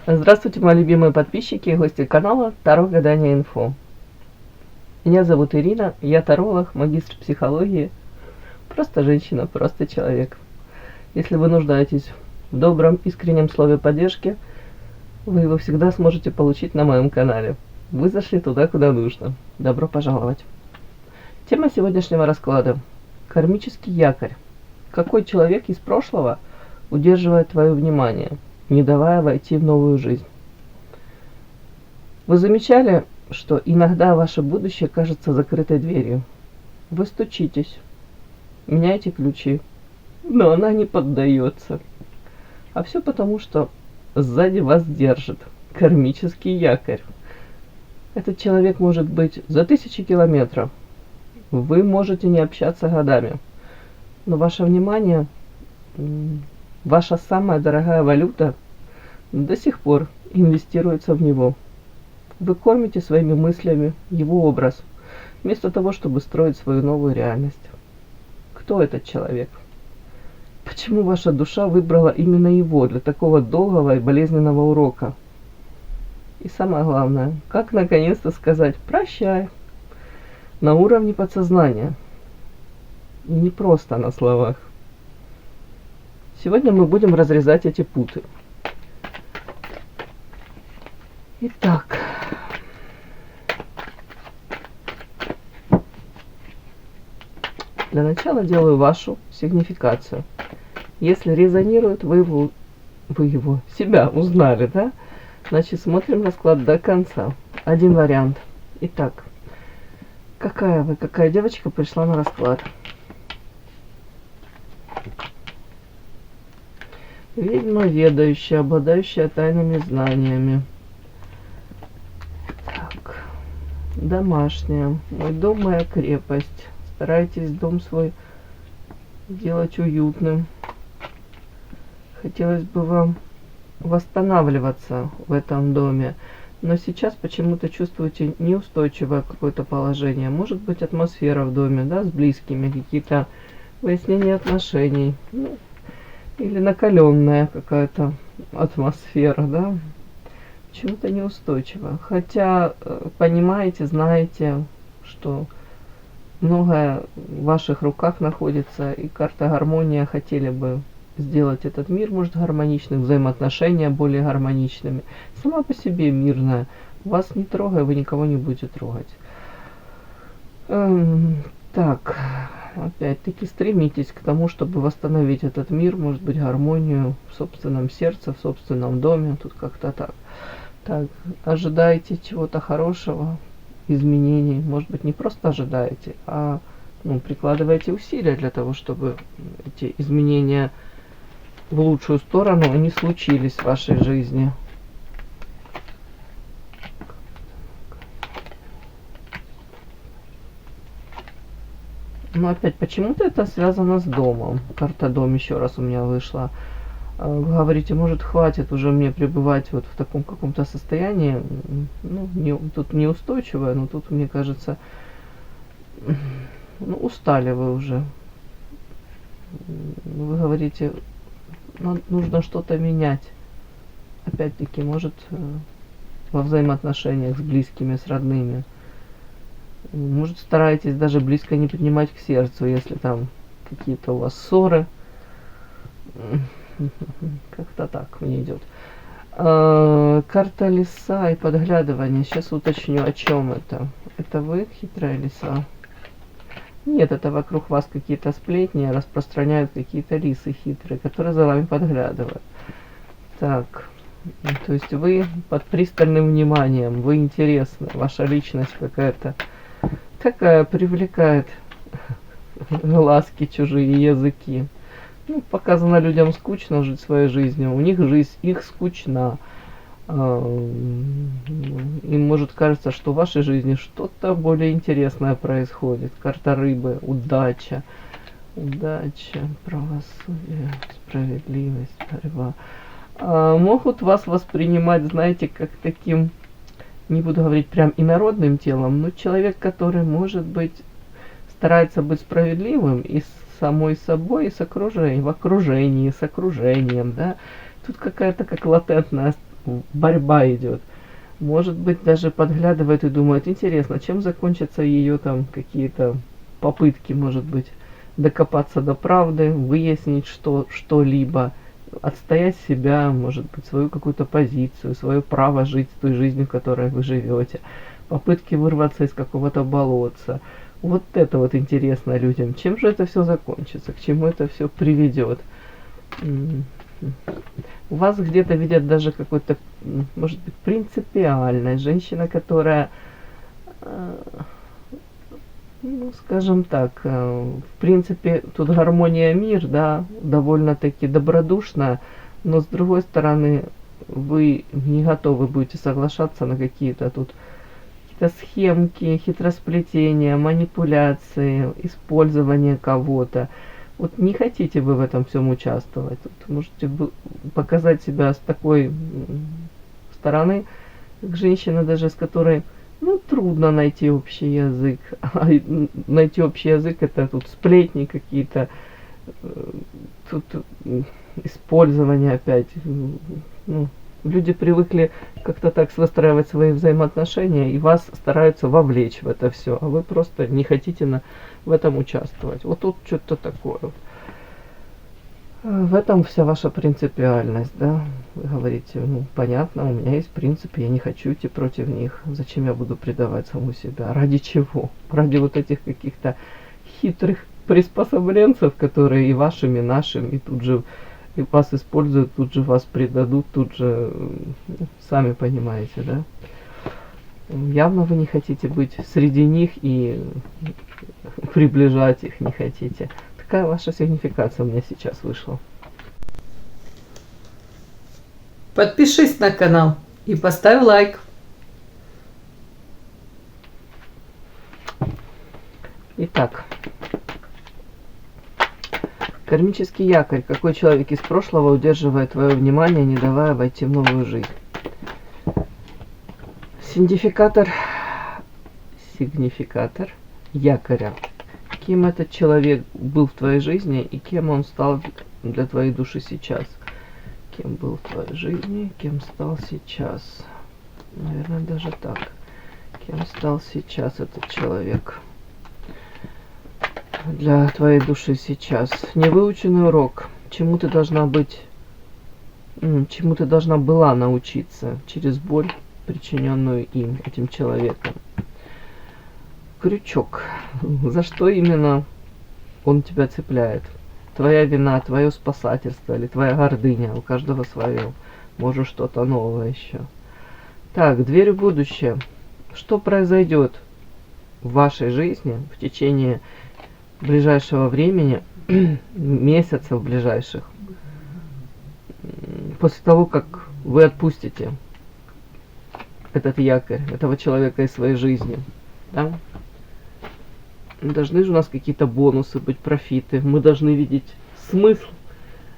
Здравствуйте, мои любимые подписчики и гости канала Таро Гадание Инфо. Меня зовут Ирина, я таролог, магистр психологии, просто женщина, просто человек. Если вы нуждаетесь в добром, искреннем слове поддержки, вы его всегда сможете получить на моем канале. Вы зашли туда, куда нужно. Добро пожаловать. Тема сегодняшнего расклада – кармический якорь. Какой человек из прошлого удерживает твое внимание, не давая войти в новую жизнь? Вы замечали, что иногда ваше будущее кажется закрытой дверью? Вы стучитесь, меняете ключи, но она не поддается. А все потому, что сзади вас держит кармический якорь. Этот человек может быть за тысячи километров. Вы можете не общаться годами, но ваше внимание, ваша самая дорогая валюта, до сих пор инвестируется в него. Вы кормите своими мыслями его образ, вместо того, чтобы строить свою новую реальность. Кто этот человек? Почему ваша душа выбрала именно его для такого долгого и болезненного урока? И самое главное, как наконец-то сказать «прощай» на уровне подсознания, и не просто на словах. Сегодня мы будем разрезать эти путы. Итак, для начала делаю вашу сигнификацию. Если резонирует, вы себя узнали, да? Значит, смотрим расклад до конца. Один вариант. Итак, какая девочка пришла на расклад? Ведьма ведающая, обладающая тайными знаниями. Так, домашняя. Мой дом, моя крепость. Старайтесь дом свой делать уютным. Хотелось бы вам восстанавливаться в этом доме, но сейчас почему-то чувствуете неустойчивое какое-то положение. Может быть, атмосфера в доме, да, с близкими, какие-то выяснения отношений, ну, или накаленная какая-то атмосфера, да, почему-то неустойчиво. Хотя понимаете, знаете, что многое в ваших руках находится, и карта гармония хотели бы сделать этот мир, может, гармоничным, взаимоотношения более гармоничными. Сама по себе мирная. Вас не трогая, вы никого не будете трогать. Так, опять-таки стремитесь к тому, чтобы восстановить этот мир, может быть, гармонию в собственном сердце, в собственном доме. Тут как-то так. Так, ожидаете чего-то хорошего, изменений. Может быть, не просто ожидаете, а прикладываете усилия для того, чтобы эти изменения в лучшую сторону не случились в вашей жизни. Но опять почему-то это связано с домом. Карта дом еще раз у меня вышла. Вы говорите, может, хватит уже мне пребывать вот в таком каком-то состоянии, тут неустойчивое, но тут, мне кажется, устали вы уже. Вы говорите, нужно что-то менять. Опять-таки, может, во взаимоотношениях с близкими, с родными. Может, стараетесь даже близко не принимать к сердцу, если там какие-то у вас ссоры. Как-то так мне идет. Карта лиса и подглядывание. Сейчас уточню, о чем это. Это вы, хитрая лиса? Нет, это вокруг вас какие-то сплетни распространяют какие-то лисы хитрые, которые за вами подглядывают. Так, то есть вы под пристальным вниманием, вы интересны, ваша личность какая-то такая привлекает глазки, чужие языки. Показано людям скучно жить своей жизнью, у них жизнь их скучна. Им может кажется, что в вашей жизни что-то более интересное происходит. Карта рыбы, удача, правосудие, справедливость, борьба. Могут вас воспринимать, знаете, как таким, не буду говорить прям инородным телом, но человек, который, может быть, старается быть справедливым и с самой собой, и с окружением, в окружении, с окружением, да. Тут какая-то как латентная борьба идет. Может быть, даже подглядывает и думает, интересно, чем закончатся ее там какие-то попытки, может быть, докопаться до правды, выяснить что-либо, отстоять себя, может быть, свою какую-то позицию, свое право жить той жизнью, которой вы живете, попытки вырваться из какого-то болотца. Вот это вот интересно людям. Чем же это все закончится? К чему это все приведет? У вас где-то видят даже какой-то, может быть, принципиальная женщина, которая, ну, скажем так, в принципе, тут гармония, мир, да, довольно-таки добродушная, но с другой стороны, вы не готовы будете соглашаться на какие-то тут какие-то схемки, хитросплетения, манипуляции, использование кого-то. Вот не хотите вы в этом всем участвовать. Вот можете показать себя с такой стороны, как женщина даже, с которой, ну, трудно найти общий язык. А найти общий язык — это тут сплетни какие-то, тут использование опять. Ну, люди привыкли как-то так выстраивать свои взаимоотношения, и вас стараются вовлечь в это все, а вы просто не хотите в этом участвовать. Вот тут что-то такое. В этом вся ваша принципиальность, да? Вы говорите, ну, понятно, у меня есть принципы, я не хочу идти против них. Зачем я буду предавать саму себя? Ради чего? Ради вот этих каких-то хитрых приспособленцев, которые и вашими, и нашими, и тут же и вас используют, тут же вас предадут, тут же, сами понимаете, да? Явно вы не хотите быть среди них и приближать их не хотите. Такая ваша сигнификация у меня сейчас вышла. Подпишись на канал и поставь лайк. Итак, кармический якорь. Какой человек из прошлого удерживает твое внимание, не давая войти в новую жизнь? Сигнификатор якоря. Кем этот человек был в твоей жизни и кем он стал для твоей души сейчас? Кем был в твоей жизни, кем стал сейчас? Наверное, даже так. Кем стал сейчас этот человек для твоей души сейчас? Невыученный урок. Чему ты должна была научиться через боль, причиненную им, этим человеком? Крючок. За что именно он тебя цепляет? Твоя вина, твое спасательство или твоя гордыня? У каждого свое. Может, что-то новое еще. Так, дверь в будущее. Что произойдет в вашей жизни в течение ближайшего времени, месяцев ближайших, после того, как вы отпустите этот якорь, этого человека из своей жизни, да? Должны же у нас какие-то бонусы быть, профиты. Мы должны видеть смысл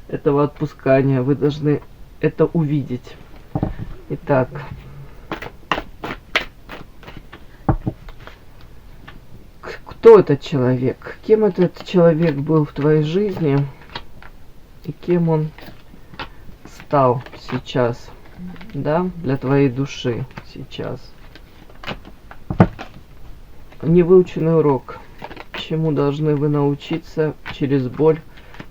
этого отпускания. Вы должны это увидеть. Итак. Кто этот человек? Кем этот человек был в твоей жизни? И кем он стал сейчас? Да? Для твоей души сейчас. Невыученный урок. Чему должны вы научиться через боль,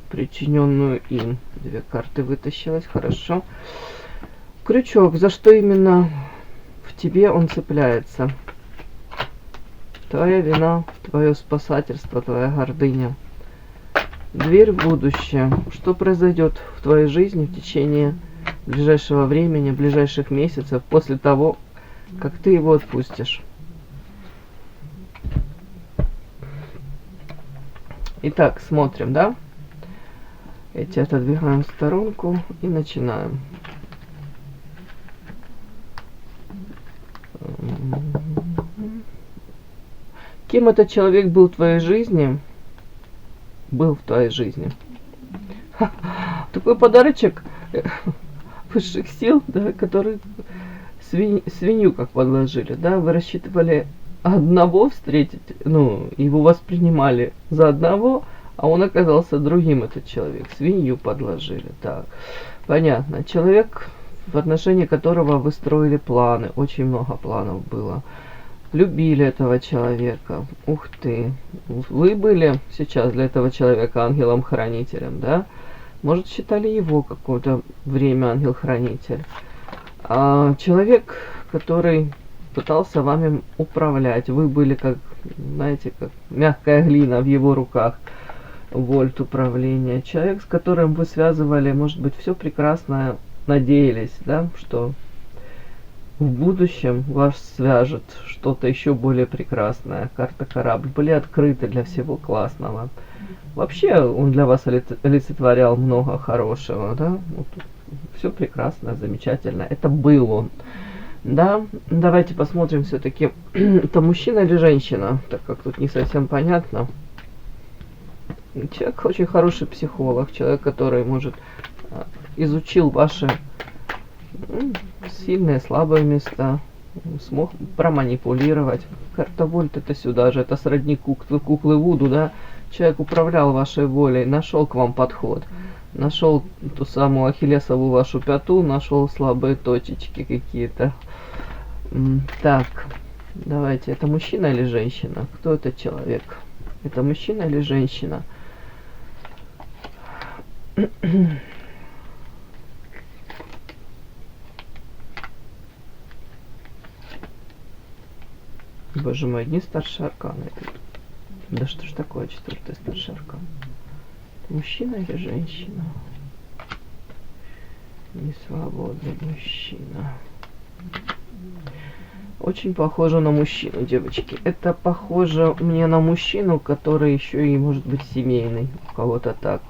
причиненную им? Две карты вытащилось, хорошо. Крючок. За что именно в тебе он цепляется? Твоя вина, твое спасательство, твоя гордыня. Дверь в будущее. Что произойдет в твоей жизни в течение ближайшего времени, ближайших месяцев, после того, как ты его отпустишь? Итак, смотрим, да? Эти отодвигаем в сторонку и начинаем. Кем этот человек был в твоей жизни? Был в твоей жизни. Такой подарочек высших сил, да, который свинью как подложили, да? Вы рассчитывали одного встретить, ну, его воспринимали за одного, а он оказался другим, этот человек. Свинью подложили, так. Понятно. Человек в отношении которого вы строили планы, очень много планов было. Любили этого человека. Ух ты. Вы были сейчас для этого человека ангелом-хранителем, да? Может, считали его какое-то время ангел-хранитель. А человек, который пытался вами управлять. Вы были как, знаете, как мягкая глина в его руках. Вольт управления. Человек, с которым вы связывали, может быть, все прекрасное, надеялись, да, что в будущем вас свяжет что-то еще более прекрасное. Карта корабль. Были открыты для всего классного. Вообще он для вас олицетворял много хорошего, да. Вот, все прекрасно, замечательно. Это был он. Да, давайте посмотрим все-таки, это мужчина или женщина, так как тут не совсем понятно. Человек очень хороший психолог, человек, который может изучил ваши сильные, слабые места, смог проманипулировать. Карта Вольт это сюда же, это сродни куклы Вуду, да. Человек управлял вашей волей, нашел к вам подход, нашел ту самую ахиллесову вашу пяту, нашел слабые точечки какие-то. Так, давайте, это мужчина или женщина? Кто этот человек? Это мужчина или женщина? Боже мой, одни старшие арканы тут. Да что ж такое четвертый старший аркан? Мужчина или женщина? Несвободный мужчина. Очень похоже на мужчину, девочки. Это похоже мне на мужчину, который еще и может быть семейный. У кого-то так.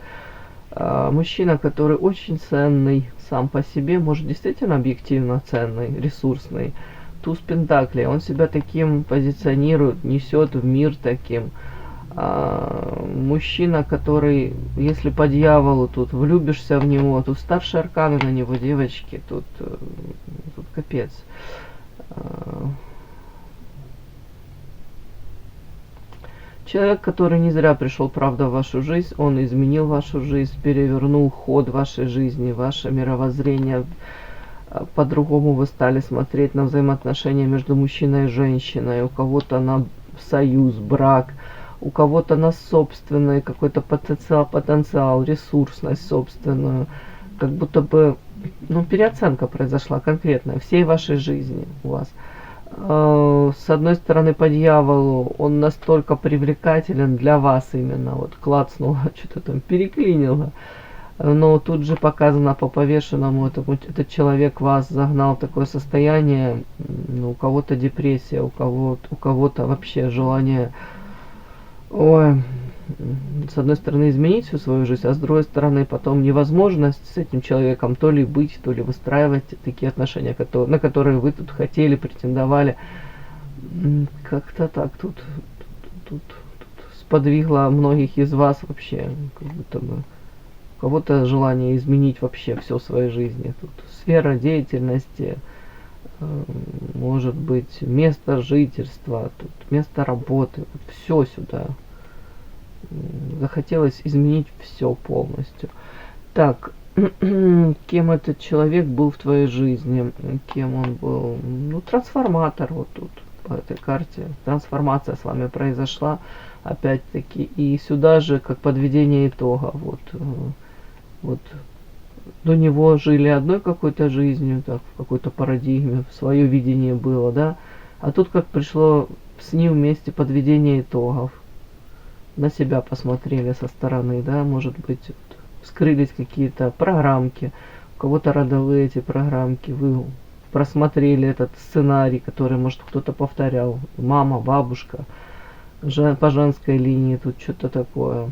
Мужчина, который очень ценный сам по себе, может действительно объективно ценный, ресурсный. Туз Пентаклей, он себя таким позиционирует, несет в мир таким. Мужчина, который, если по дьяволу тут влюбишься в него, тут старшие арканы на него, девочки, тут капец. Человек, который не зря пришел, правда, в вашу жизнь, он изменил вашу жизнь, перевернул ход вашей жизни, ваше мировоззрение. По-другому вы стали смотреть на взаимоотношения между мужчиной и женщиной. У кого-то на союз, брак, у кого-то на собственный какой-то потенциал, ресурсность собственную. Как будто бы, переоценка произошла конкретная всей вашей жизни у вас. С одной стороны, по дьяволу он настолько привлекателен для вас именно, вот клацнуло, что-то там переклинило. Но тут же показано по повешенному, этот человек вас загнал в такое состояние, у кого-то депрессия, у кого-то вообще желание, с одной стороны изменить всю свою жизнь, а с другой стороны потом невозможность с этим человеком то ли быть, то ли выстраивать такие отношения, на которые вы тут хотели, претендовали. Как-то так тут сподвигло многих из вас вообще, как будто бы. У кого-то желание изменить вообще все в своей жизни. Тут сфера деятельности, может быть, место жительства, тут место работы. Вот все сюда. Захотелось изменить все полностью. Так, кем этот человек был в твоей жизни? Кем он был? Трансформатор вот тут по этой карте. Трансформация с вами произошла. Опять-таки. И сюда же как подведение итога. Вот до него жили одной какой-то жизнью, так, в какой-то парадигме, свое видение было, да. А тут как пришло с ним вместе подведение итогов. На себя посмотрели со стороны, да, может быть, вскрылись какие-то программки, у кого-то родовые эти программки, вы просмотрели этот сценарий, который, может, кто-то повторял, мама, бабушка, по женской линии тут что-то такое.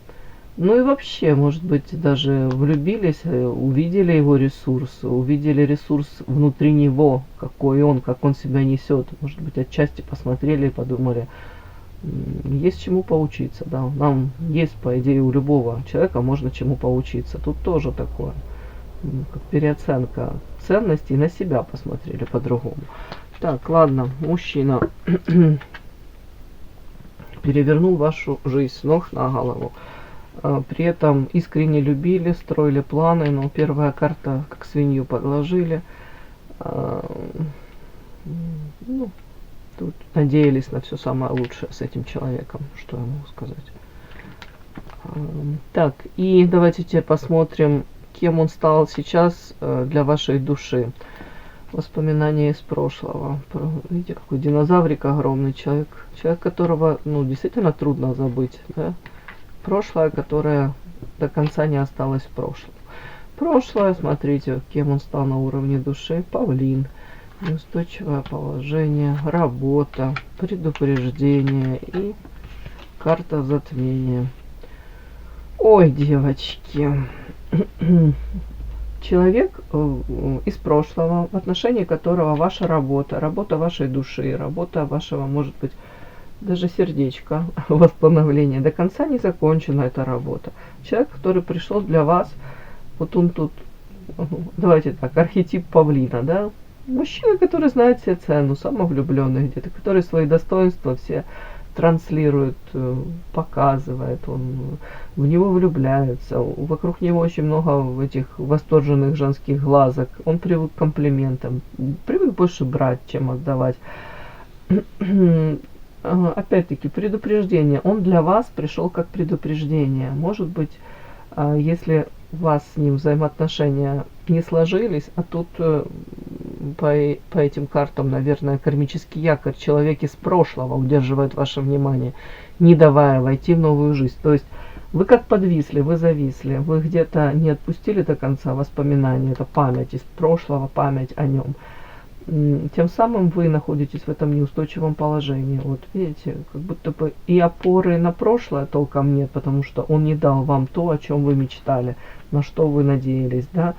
Ну и вообще, может быть, даже влюбились, увидели его ресурс, увидели ресурс внутри него, какой он, как он себя несет. Может быть, отчасти посмотрели и подумали, есть чему поучиться, да. Нам есть, по идее, у любого человека можно чему поучиться. Тут тоже такое, как переоценка ценностей, на себя посмотрели по-другому. Так, ладно, мужчина перевернул вашу жизнь с ног на голову. При этом искренне любили, строили планы, но первая карта как свинью подложили. А, ну, тут надеялись на все самое лучшее с этим человеком, что я могу сказать. Так, и давайте теперь посмотрим, кем он стал сейчас для вашей души. Воспоминания из прошлого. Видите, какой динозаврик огромный человек. Человек, которого, ну, действительно трудно забыть, да? Прошлое, которое до конца не осталось в прошлом. Прошлое, смотрите, кем он стал на уровне души. Павлин. Неустойчивое положение, работа, предупреждение и карта затмения. Ой, девочки. Человек из прошлого, в отношении которого ваша работа, работа вашей души, работа вашего, может быть, даже сердечка, восстановление, до конца не закончена эта работа. Человек, который пришел для вас, вот он тут, давайте так, архетип павлина, да? Мужчина, который знает себе цену, самовлюбленный где-то, который свои достоинства все транслирует, показывает, он в него влюбляется, вокруг него очень много этих восторженных женских глазок, он привык к комплиментам, привык больше брать, чем отдавать. Опять-таки, предупреждение, он для вас пришел как предупреждение. Может быть, если у вас с ним взаимоотношения не сложились, а тут по этим картам, наверное, кармический якорь, человек из прошлого удерживает ваше внимание, не давая войти в новую жизнь. То есть вы как подвисли, вы зависли, вы где-то не отпустили до конца воспоминания, это память из прошлого, память о нем. Тем самым вы находитесь в этом неустойчивом положении. Вот видите, как будто бы и опоры на прошлое толком нет, потому что он не дал вам то, о чем вы мечтали, на что вы надеялись, да.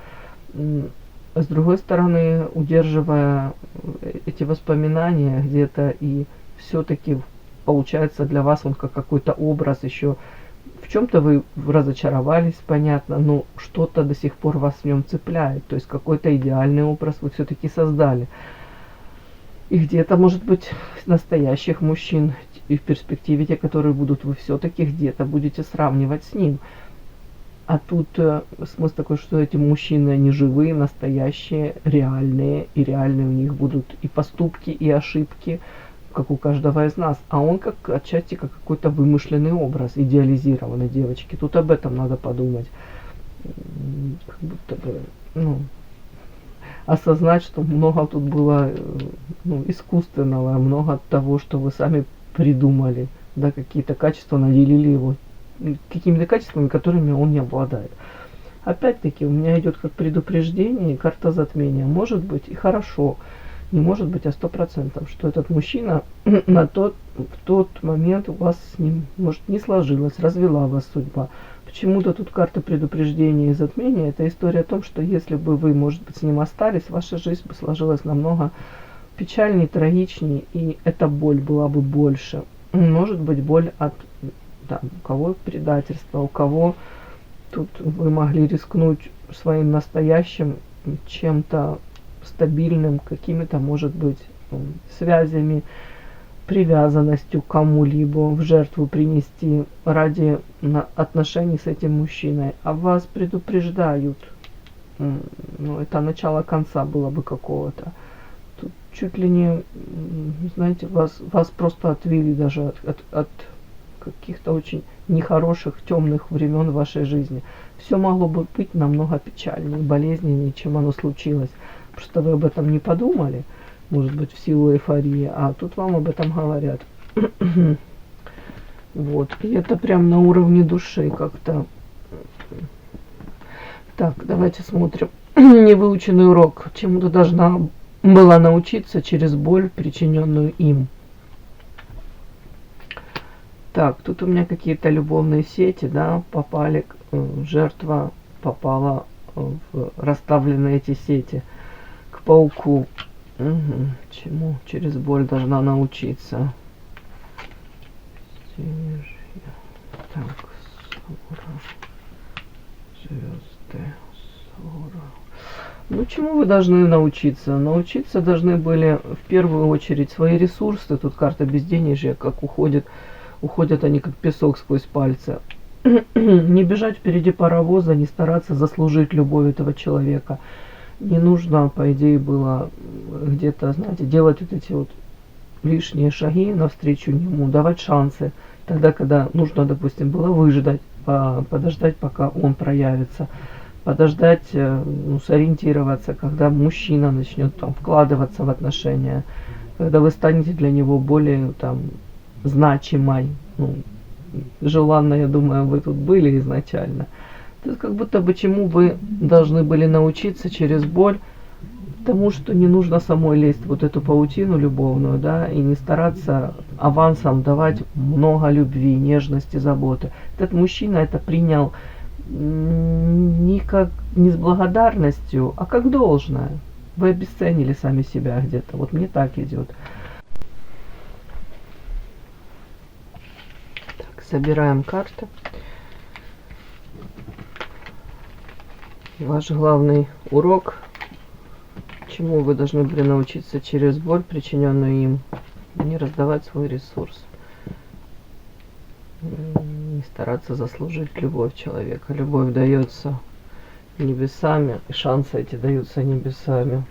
С другой стороны, удерживая эти воспоминания где-то, и все-таки получается для вас он как какой-то образ еще. В чем-то вы разочаровались, понятно, но что-то до сих пор вас в нем цепляет. То есть какой-то идеальный образ вы все-таки создали. И где-то, может быть, настоящих мужчин и в перспективе те, которые будут, вы все-таки где-то будете сравнивать с ним. А тут смысл такой, что эти мужчины, они живые, настоящие, реальные, и реальные у них будут и поступки, и ошибки, как у каждого из нас. А он как отчасти как какой-то вымышленный образ, идеализированный, девочки. Тут об этом надо подумать. Как будто бы, ну, осознать, что много тут было, ну, искусственного, много того, что вы сами придумали, да, какие-то качества наделили его какими-то качествами, которыми он не обладает. Опять-таки, у меня идет как предупреждение и карта затмения. Может быть и хорошо, не может быть 100%, что этот мужчина в тот момент у вас с ним, может, не сложилось, развела вас судьба. Почему-то тут карта предупреждения и затмения. Это история о том, что если бы вы, может быть, с ним остались, ваша жизнь бы сложилась намного печальнее, трагичнее, и эта боль была бы больше. Может быть, боль от, да, у кого предательство, у кого тут вы могли рискнуть своим настоящим, чем-то стабильным, какими-то, может быть, связями, привязанностью к кому-либо, в жертву принести ради отношений с этим мужчиной. А вас предупреждают. Ну, это начало конца было бы какого-то. Тут чуть ли не, знаете, вас просто отвели даже от каких-то очень нехороших, темных времен вашей жизни. Все могло бы быть намного печальнее, болезненнее, чем оно случилось. Просто вы об этом не подумали, может быть, в силу эйфории, а тут вам об этом говорят. Вот, и это прям на уровне души как-то. Так, давайте смотрим. Невыученный урок. Чему-то должна была научиться через боль, причиненную им. Так, тут у меня какие-то любовные сети, да, попали, жертва попала в расставленные эти сети к пауку. Угу. Чему через боль должна научиться? Так, звезды, ну, чему вы должны научиться? Научиться должны были в первую очередь свои ресурсы. Тут карта безденежья, как уходят они как песок сквозь пальцы. Не бежать впереди паровоза, не стараться заслужить любовь этого человека. не нужно, по идее, было где-то, знаете, делать вот эти вот лишние шаги навстречу нему, давать шансы. Тогда, когда нужно, допустим, было выждать, подождать, пока он проявится, подождать, ну, сориентироваться, когда мужчина начнет там вкладываться в отношения, когда вы станете для него более там значимой, ну, желанно, я думаю, вы тут были изначально. То есть как будто бы чему вы должны были научиться через боль, тому, что не нужно самой лезть в вот эту паутину любовную, да, и не стараться авансом давать много любви, нежности, заботы. Этот мужчина это принял не как не с благодарностью, а как должное. Вы обесценили сами себя где-то. Вот мне так идет. Так, собираем карты. Ваш главный урок, чему вы должны были научиться через боль, причиненную им, не раздавать свой ресурс, не стараться заслужить любовь человека. Любовь дается небесами, и шансы эти даются небесами.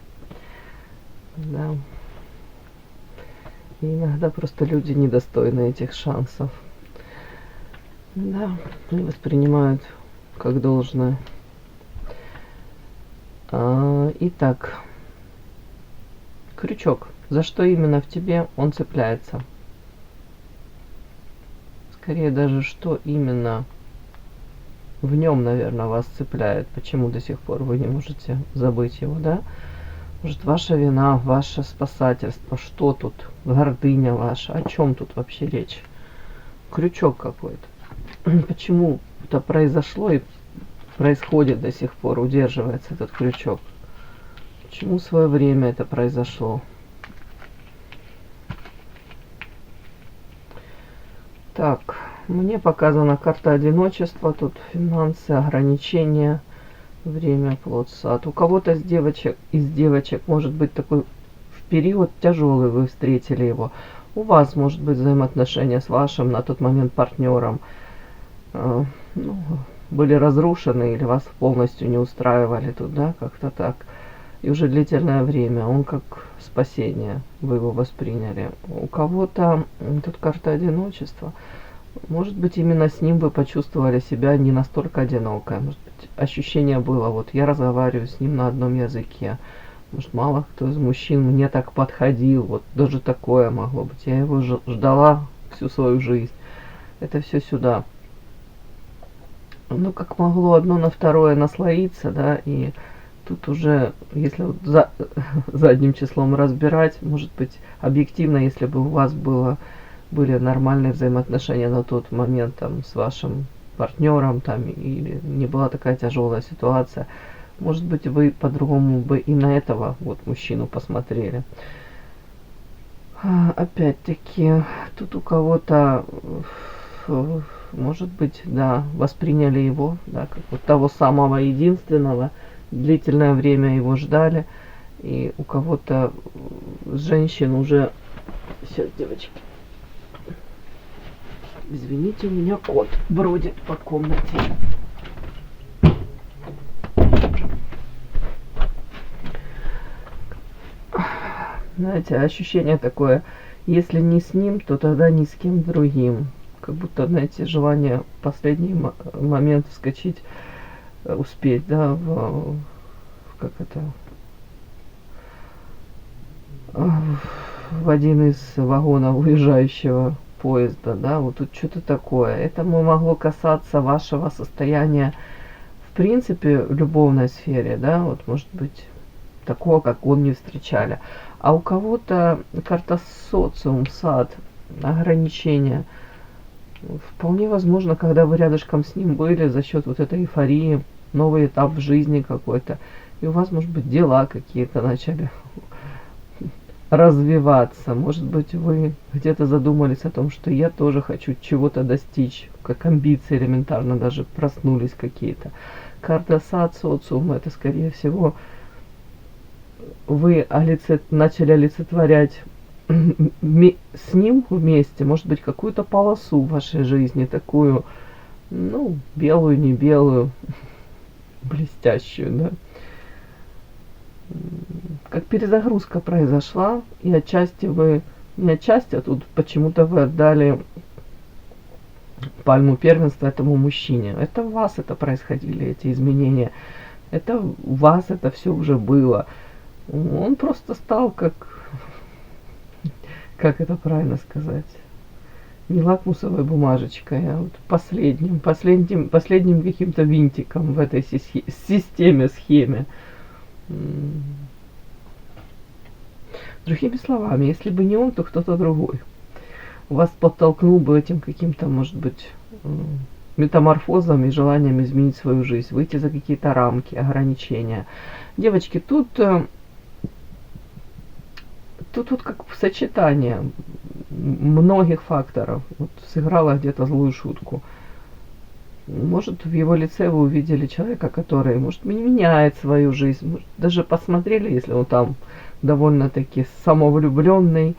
Да. И иногда просто люди недостойны этих шансов. Да, и воспринимают как должное. Итак, крючок. За что именно в тебе он цепляется? Скорее даже, что именно в нем, наверное, вас цепляет. Почему до сих пор вы не можете забыть его, да? Может, ваша вина, ваше спасательство, что тут? Гордыня ваша, о чем тут вообще речь? Крючок какой-то. Почему это произошло и происходит до сих пор, удерживается этот крючок? Почему в свое время это произошло? Так, мне показана карта одиночества, тут финансы, ограничения, время, плод, сад. У кого-то из девочек может быть такой в период тяжелый, вы встретили его. У вас может быть взаимоотношения с вашим на тот момент партнером ну, были разрушены или вас полностью не устраивали тут, да, как-то так. И уже длительное время он как спасение, вы его восприняли. У кого-то тут карта одиночества. Может быть, именно с ним вы почувствовали себя не настолько одинокой. Может быть, ощущение было, вот я разговариваю с ним на одном языке. Может, мало кто из мужчин мне так подходил. Вот даже такое могло быть. Я его ждала всю свою жизнь. Это все сюда. Ну, как могло одно на второе наслоиться, да, и тут уже, если вот задним числом разбирать, может быть, объективно, если бы у вас были нормальные взаимоотношения на тот момент там, с вашим партнером, там, или не была такая тяжелая ситуация, может быть, вы по-другому бы и на этого вот мужчину посмотрели. Опять-таки, тут у кого-то, может быть, да, восприняли его, да, как вот того самого единственного, длительное время его ждали, и у кого-то женщин уже... Сейчас, девочки. Извините, у меня кот бродит по комнате. Знаете, ощущение такое, если не с ним, то тогда ни с кем другим. Как будто, знаете, желание в последний момент вскочить, успеть, да, как это, в один из вагонов уезжающего поезда, да, вот тут что-то такое. Это могло касаться вашего состояния, в принципе, в любовной сфере, да, вот, может быть, такого, как он не встречали. А у кого-то карта социум, сад, ограничения. Вполне возможно, когда вы рядышком с ним были, за счет вот этой эйфории, новый этап в жизни какой-то, и у вас, может быть, дела какие-то начали развиваться. Может быть, вы где-то задумались о том, что я тоже хочу чего-то достичь, как амбиции элементарно даже проснулись какие-то. Карта сад, социум, это, скорее всего, вы начали олицетворять с ним вместе, может быть, какую-то полосу в вашей жизни, такую, ну, белую, не белую, блестящую, да. как перезагрузка произошла, и отчасти вы, не отчасти, а тут почему-то вы отдали пальму первенства этому мужчине. Это у вас это происходили, эти изменения. Это у вас это все уже было. Он просто стал как это правильно сказать, не лакмусовой бумажечкой, а вот последним каким-то винтиком в этой системе, схеме. Другими словами, если бы не он, то кто-то другой вас подтолкнул бы этим каким-то, может быть, метаморфозом и желанием изменить свою жизнь, выйти за какие-то рамки, ограничения. Девочки, тут вот как сочетание многих факторов. Вот сыграла где-то злую шутку. Может, в его лице вы увидели человека, который, может, меняет свою жизнь. Может, даже посмотрели, если он там довольно-таки самовлюбленный,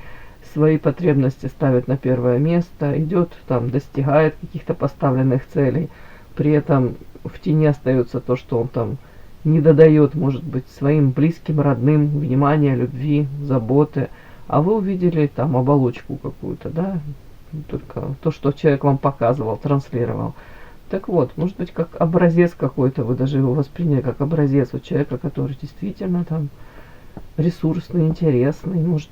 свои потребности ставит на первое место, идет там, достигает каких-то поставленных целей. При этом в тени остается то, что он там не додает, может быть, своим близким, родным внимания, любви, заботы. А вы увидели там оболочку какую-то, да? Только то, что человек вам показывал, транслировал. Так вот, может быть, как образец какой-то, вы даже его восприняли как образец у человека, который действительно там ресурсный, интересный, может,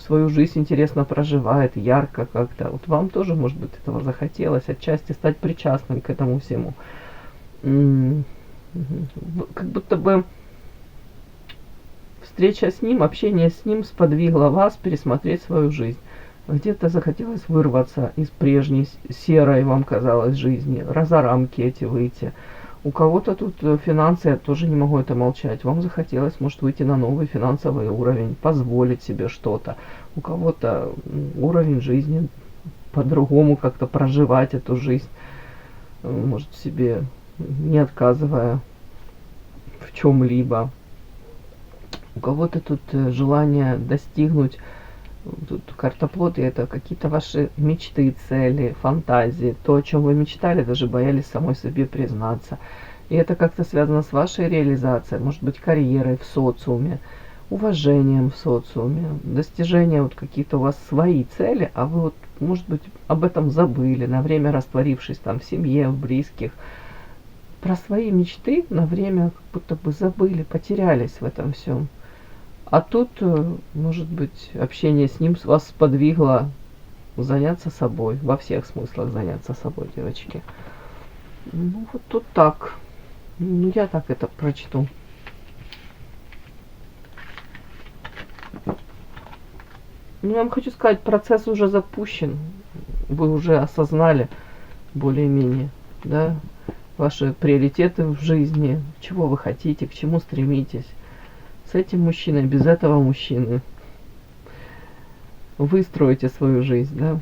свою жизнь интересно проживает, ярко как-то. Вот вам тоже, может быть, этого захотелось отчасти стать причастным к этому всему. Как будто бы встреча с ним, общение с ним сподвигло вас пересмотреть свою жизнь. Где-то захотелось вырваться из прежней серой, вам казалось, жизни, за рамки эти выйти. У кого-то тут финансы, я тоже не могу это молчать. Вам захотелось, может, выйти на новый финансовый уровень, позволить себе что-то. У кого-то уровень жизни по-другому как-то проживать эту жизнь. Может, себе не отказывая в чем-либо. У кого-то тут желание достигнуть, тут картоплод, и это какие-то ваши мечты, цели, фантазии, то, о чем вы мечтали, даже боялись самой себе признаться. И это как-то связано с вашей реализацией, может быть, карьерой в социуме, уважением в социуме, достижением вот какие-то у вас свои цели, а вы вот, может быть, об этом забыли, на время растворившись там в семье, в близких. Про свои мечты на время как будто бы забыли, потерялись в этом всем. А тут, может быть, общение с ним вас сподвигло заняться собой, во всех смыслах заняться собой, девочки. Ну, вот тут так. Ну, я так это прочту. Ну, я вам хочу сказать, процесс уже запущен. Вы уже осознали более-менее, да, ваши приоритеты в жизни, чего вы хотите, к чему стремитесь. С этим мужчиной, без этого мужчины. Вы строите свою жизнь, да?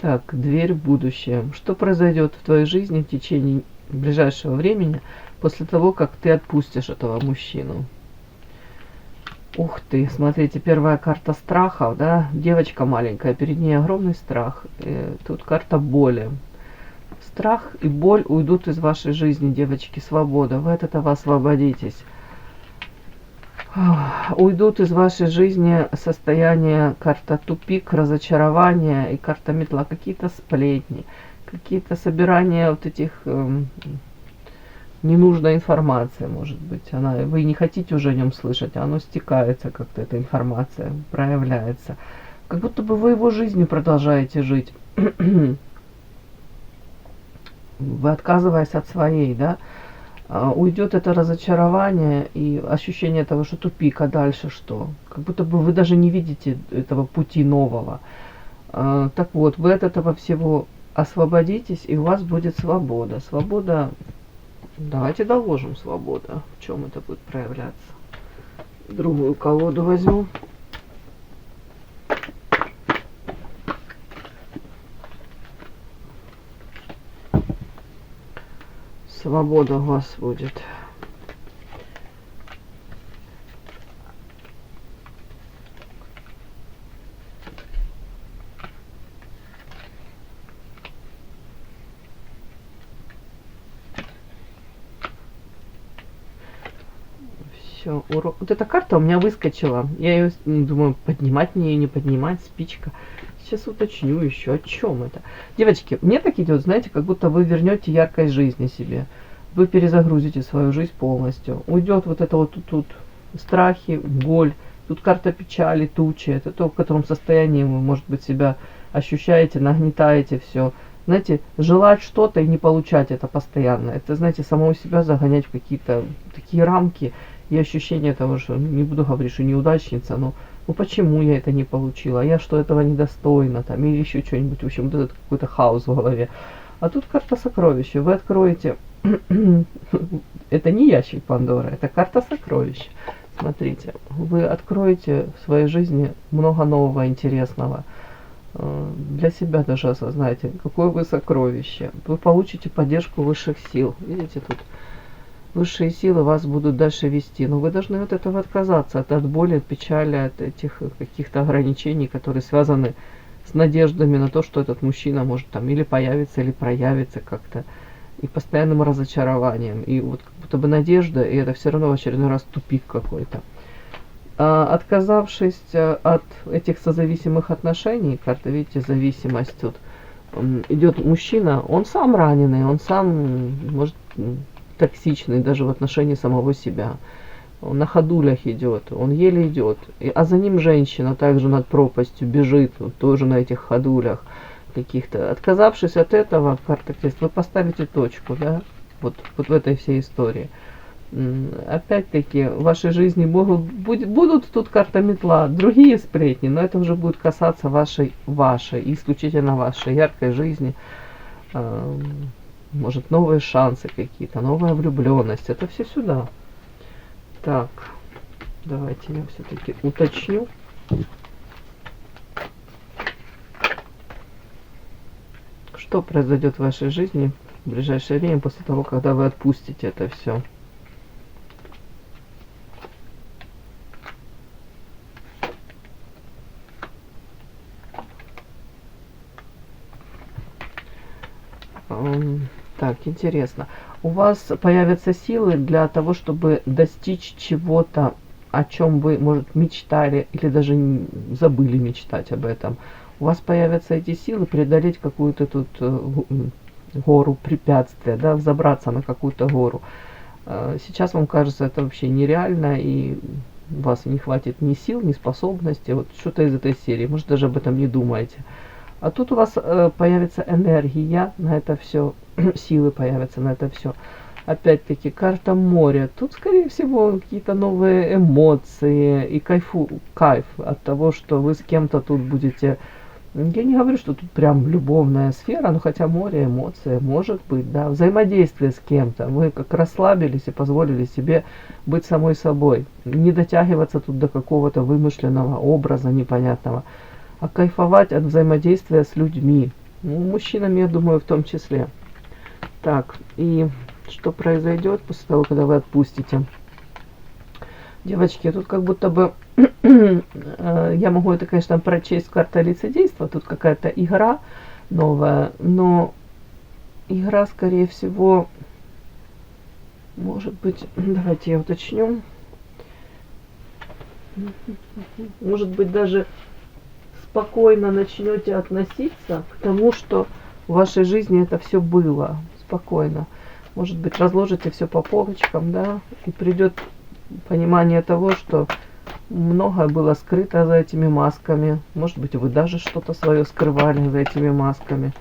Так, дверь в будущее. Что произойдет в твоей жизни в течение ближайшего времени после того, как ты отпустишь этого мужчину? Ух ты, смотрите, первая карта страхов, да? Девочка маленькая, перед ней огромный страх. Тут карта боли. Страх и боль уйдут из вашей жизни, девочки, свобода. Вы от этого освободитесь. Уйдут из вашей жизни состояние, карта тупик, разочарование и карта метла, какие-то сплетни, какие-то собирания вот этих ненужной информации, может быть. Вы не хотите уже о нем слышать, а оно стекается как-то, эта информация проявляется. Как будто бы вы его жизнью продолжаете жить. Вы отказываясь от своей, да? Уйдет это разочарование и ощущение того, что тупик, а дальше что? Как будто бы вы даже не видите этого пути нового. Так вот, вы от этого всего освободитесь, и у вас будет свобода. Свобода, давайте доложим свобода. В чем это будет проявляться? Другую колоду возьму. Свобода у вас будет. еще урок. Вот эта карта у меня выскочила. Я ее думаю, поднимать мне ее, не поднимать, спичка. Сейчас уточню еще, о чем это. Девочки, мне так идет, знаете, как будто вы вернете яркость жизни себе. Вы перезагрузите свою жизнь полностью. Уйдет вот это вот тут страхи, боль. Тут карта печали, тучи. Это то, в котором состоянии вы, может быть, себя ощущаете, нагнетаете все. Знаете, желать что-то и не получать это постоянно. Это, знаете, самого себя загонять в какие-то такие рамки и ощущение того, что, не буду говорить, что неудачница, но ну почему я это не получила, я что этого недостойна, там, или еще что-нибудь, в общем, вот этот какой-то хаос в голове. А тут карта сокровища, вы откроете, это не ящик Пандоры, это карта сокровищ. Смотрите, вы откроете в своей жизни много нового, интересного. Для себя даже осознаете, какое вы сокровище. Вы получите поддержку высших сил. Видите, тут высшие силы вас будут дальше вести. Но вы должны от этого отказаться, от боли, от печали, от этих каких-то ограничений, которые связаны с надеждами на то, что этот мужчина может там или появиться, или проявится как-то. И постоянным разочарованием. И вот как будто бы надежда, и это все равно в очередной раз тупик какой-то. Отказавшись от этих созависимых отношений, карта, видите, зависимость тут, идет мужчина, он сам раненый, он сам, может, токсичный даже в отношении самого себя. Он на ходулях идет, он еле идет. А за ним женщина также над пропастью бежит, вот, тоже на этих ходулях каких-то. Отказавшись от этого, карта крест, вы поставите точку, да, вот в этой всей истории. Опять-таки, в вашей жизни будут тут карта метла, другие сплетни, но это уже будет касаться вашей, исключительно вашей яркой жизни. Может, новые шансы какие-то, новая влюбленность. Это все сюда. Так, давайте я все-таки уточню. Что произойдет в вашей жизни в ближайшее время после того, когда вы отпустите это все? Так, интересно. У вас появятся силы для того, чтобы достичь чего-то, о чем вы, может, мечтали или даже забыли мечтать об этом. У вас появятся эти силы преодолеть какую-то тут гору препятствия, да, взобраться на какую-то гору. Сейчас вам кажется это вообще нереально, и у вас не хватит ни сил, ни способностей, вот что-то из этой серии, может, даже об этом не думаете. А тут у вас появится энергия на это все, силы появятся на это все. Опять-таки, карта моря. Тут, скорее всего, какие-то новые эмоции и кайф от того, что вы с кем-то тут будете... Я не говорю, что тут прям любовная сфера, но хотя море, эмоции, может быть, да, взаимодействие с кем-то. Вы как расслабились и позволили себе быть самой собой. Не дотягиваться тут до какого-то вымышленного образа непонятного, а кайфовать от взаимодействия с людьми. Ну, мужчинами, я думаю, в том числе. Так, и что произойдет после того, когда вы отпустите? Девочки, тут как будто бы я могу это, конечно, прочесть карта лицедейства. Тут какая-то игра новая, но игра, скорее всего, может быть, давайте я уточню. Может быть, даже спокойно начнете относиться к тому, что в вашей жизни это все было. Спокойно. Может быть, разложите все по полочкам, да, и придет понимание того, что многое было скрыто за этими масками. Может быть, вы даже что-то свое скрывали за этими масками.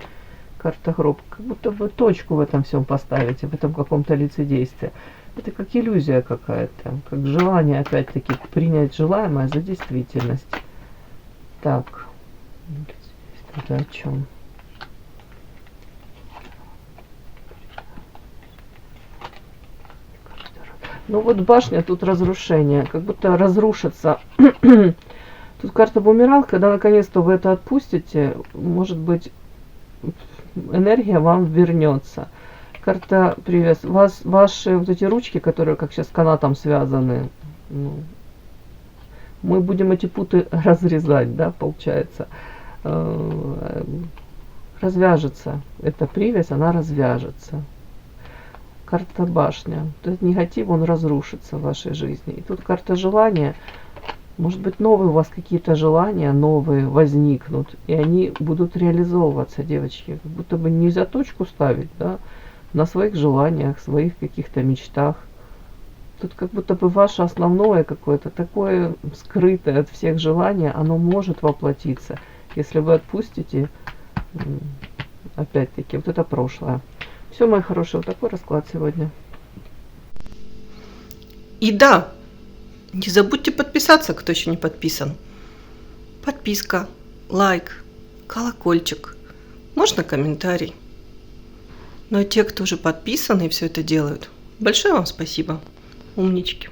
Карта гроб. Как будто вы точку в этом всем поставите, в этом каком-то лицедействе. Это как иллюзия какая-то, как желание, опять-таки, принять желаемое за действительность. Так, это о чем? Ну вот башня, тут разрушение, как будто разрушится. Тут карта бумеранг, когда наконец-то вы это отпустите, может быть, энергия вам вернется. Карта привет. Ваши вот эти ручки, которые как сейчас канатом связаны, ну, мы будем эти путы разрезать, да, получается. Развяжется. Эта привязь, она развяжется. карта башня. Вот этот негатив, он разрушится в вашей жизни. И тут карта желания. Может быть, новые у вас какие-то желания, новые возникнут, и они будут реализовываться, девочки. Как будто бы нельзя точку ставить, да, на своих желаниях, своих каких-то мечтах. Тут как будто бы ваше основное какое-то такое скрытое от всех желание, оно может воплотиться, если вы отпустите, опять-таки, вот это прошлое. Все, мои хорошие, вот такой расклад сегодня. И да, не забудьте подписаться, кто еще не подписан. Подписка, лайк, колокольчик, можно комментарий. Ну а те, кто уже подписаны и все это делают, большое вам спасибо. Умнички.